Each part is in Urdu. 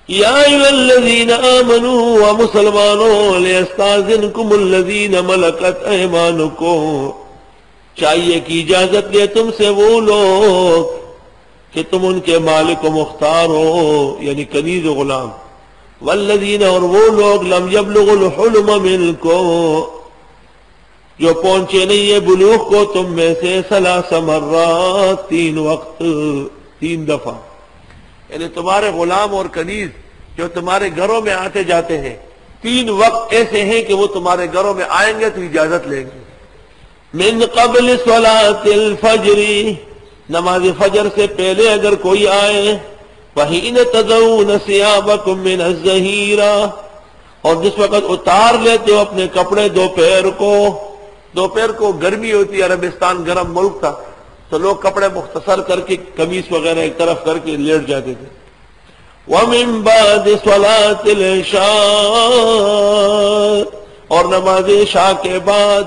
یا ایھا الذین آمنوا و مسلمانوں لیستاذنکم الذین ملکت ایمانکم، چاہیے کہ اجازت لے تم سے وہ لوگ کہ تم ان کے مالک و مختار ہو، یعنی کنیز و غلام، والذین اور وہ لوگ لم یبلغوا الحلم منکم جو پہنچے نہیں ہے بلوغ کو تم میں سے، ثلاث مرات 3 وقت 3 دفعہ، یعنی تمہارے غلام اور کنیز جو تمہارے گھروں میں آتے جاتے ہیں 3 وقت ایسے ہیں کہ وہ تمہارے گھروں میں آئیں گے تو اجازت لیں گے۔ من قبل صلاۃ الفجر، نماز فجر سے پہلے اگر کوئی آئے، وحین تضعون ثیابکم من الظہیرہ، اور جس وقت اتار لیتے ہو اپنے کپڑے دوپہر کو گرمی ہوتی ہے، عربستان گرم ملک تھا تو لوگ کپڑے مختصر کر کے قمیص وغیرہ ایک طرف کر کے لیٹ جاتے تھے۔ وَمِن بَعْدِ صَلَاةِ الْعِشَاءِ، اور نماز عشاء کے بعد،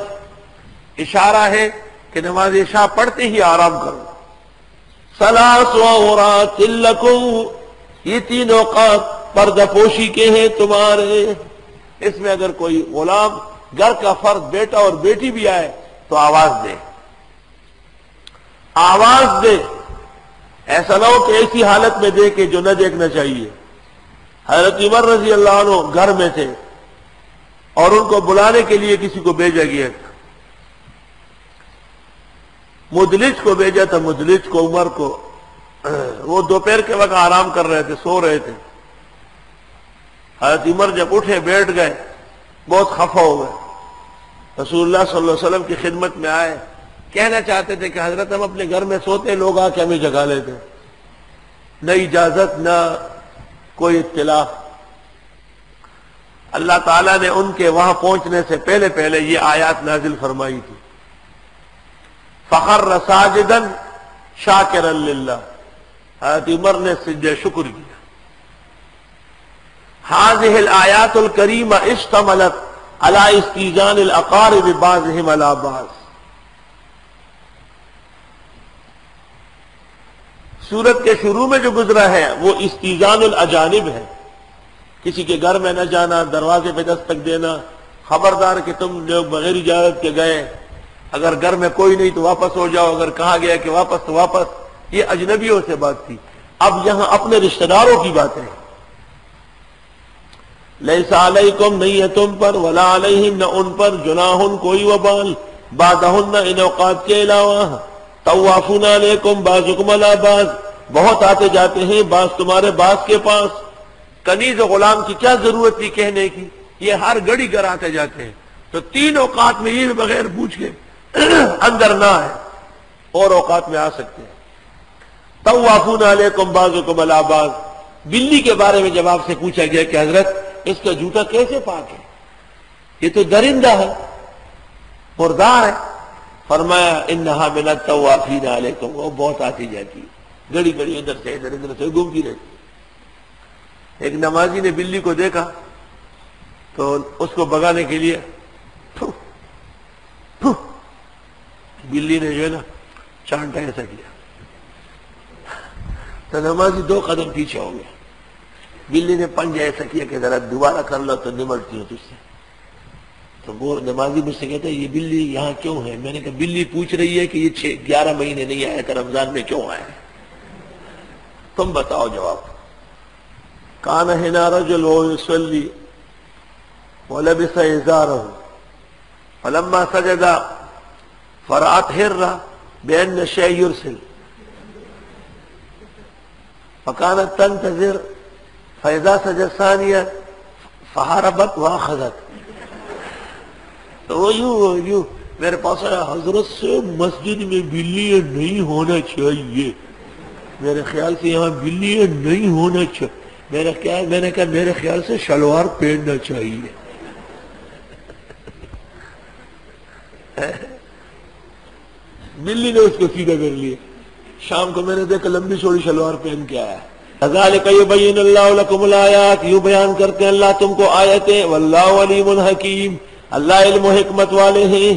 اشارہ ہے کہ نماز عشاء پڑھتے ہی آرام کرو۔ ثلاث عورات لکم، یہ 3 اوقات پردہ پوشی کے ہیں تمہارے، اس میں اگر کوئی غلام گھر کا فرد بیٹا اور بیٹی بھی آئے تو آواز دے، ایسا نہ ہو کہ ایسی حالت میں دے کہ جو نہ دیکھنا چاہیے۔ حضرت عمر رضی اللہ عنہ گھر میں تھے اور ان کو بلانے کے لیے کسی کو بھیجا گیا تھا، مدلج کو بھیجا تھا، مدلج کو، عمر کو، وہ دوپہر کے وقت آرام کر رہے تھے، سو رہے تھے۔ حضرت عمر جب اٹھے بیٹھ گئے، بہت خفا ہو گئے، رسول اللہ صلی اللہ علیہ وسلم کی خدمت میں آئے، کہنا چاہتے تھے کہ حضرت ہم اپنے گھر میں سوتے، لوگ آ کے ہمیں جگا لیتے، نہ اجازت نہ کوئی اطلاع۔ اللہ تعالیٰ نے ان کے وہاں پہنچنے سے پہلے یہ آیات نازل فرمائی تھی، فخر ساجدا شاکرا للہ، حضرت عمر نے سجدہ شکر کیا۔ هذه الآیات الکریمہ اشتملت على استیزان الاقارب بعضهم على بعض، سورت کے شروع میں جو گزرا ہے وہ استیزان الاجانب ہے، کسی کے گھر میں نہ جانا، دروازے پہ دستک دینا، خبردار کہ تم لوگ بغیر اجازت کے گئے، اگر گھر میں کوئی نہیں تو واپس ہو جاؤ، اگر کہا گیا کہ واپس تو واپس، یہ اجنبیوں سے بات تھی۔ اب یہاں اپنے رشتہ داروں کی باتیں ہیں، لیس علیکم، نہیں ہے تم پر، ولا علیہم، نہ ان پر، جناح کوئی وبال، بعدہن، ان اوقات کے علاوہ، طوافون علیکم بعضکم علی بعض، بہت آتے جاتے ہیں بعض تمہارے بعض کے پاس۔ کنیز و غلام کی کیا ضرورت تھی کہنے کی، یہ ہر گھڑی گھر آتے جاتے ہیں، تو 3 اوقات میں یہ بغیر پوچھ کے اندر نہ ہے، اور اوقات میں آ سکتے ہیں۔ طوافون علیکم بعضکم علی بعض، بلی کے بارے میں جب آپ سے پوچھا گیا کہ حضرت اس کا جوتا کیسے پاک ہے، یہ تو درندہ ہے، مردار ہے، فرمایا انہا من الطوافین علیکم، وہ بہت آتی جاتی ہے، گھڑی گھڑی ادھر سے گھومتی رہتی۔ ایک نمازی نے بلی کو دیکھا تو اس کو بگانے کے لیے پھو پھو، بلی نے جو ہے نا چانٹا ایسا کیا تو نمازی 2 قدم پیچھے ہو گیا، بلی نے پنجہ ایسا کیا کہ ذرا دوبارہ کر لو تو نمٹتی ہوں تجھ سے۔ تو وہ نمازی مجھ سے کہتا ہے یہ بلی یہاں کیوں ہے؟ میں نے کہا بلی پوچھ رہی ہے کہ یہ 11 مہینے نہیں آیا تھا، رمضان میں کیوں آیا ہے، تم بتاؤ جواب۔ کان ہنا رجل یصلی ولبس ازارہ فلما سجد فرأت ہرہ بأن الشیء یرسل فکانت تنتظر فاذا سجد ثانیہ فہربت واخذت۔ تو وہ یوں میرے پاس آیا، حضرت سے مسجد میں بلی نہیں ہونا چاہیے، میرے خیال سے یہاں بلی نہیں ہونا چاہیے، میں نے کہا میرے خیال سے شلوار پہننا چاہیے۔ بلی نے اس کو سیدھا کر لیا، شام کو میں نے دیکھا لمبی چوڑی شلوار پہن کے آیا۔ کذالک یبین اللہ لکم الآیات، یوں بیان کرتے ہیں اللہ تم کو آیتیں، واللہ علیم حکیم، اللہ علم و حکمت والے ہیں۔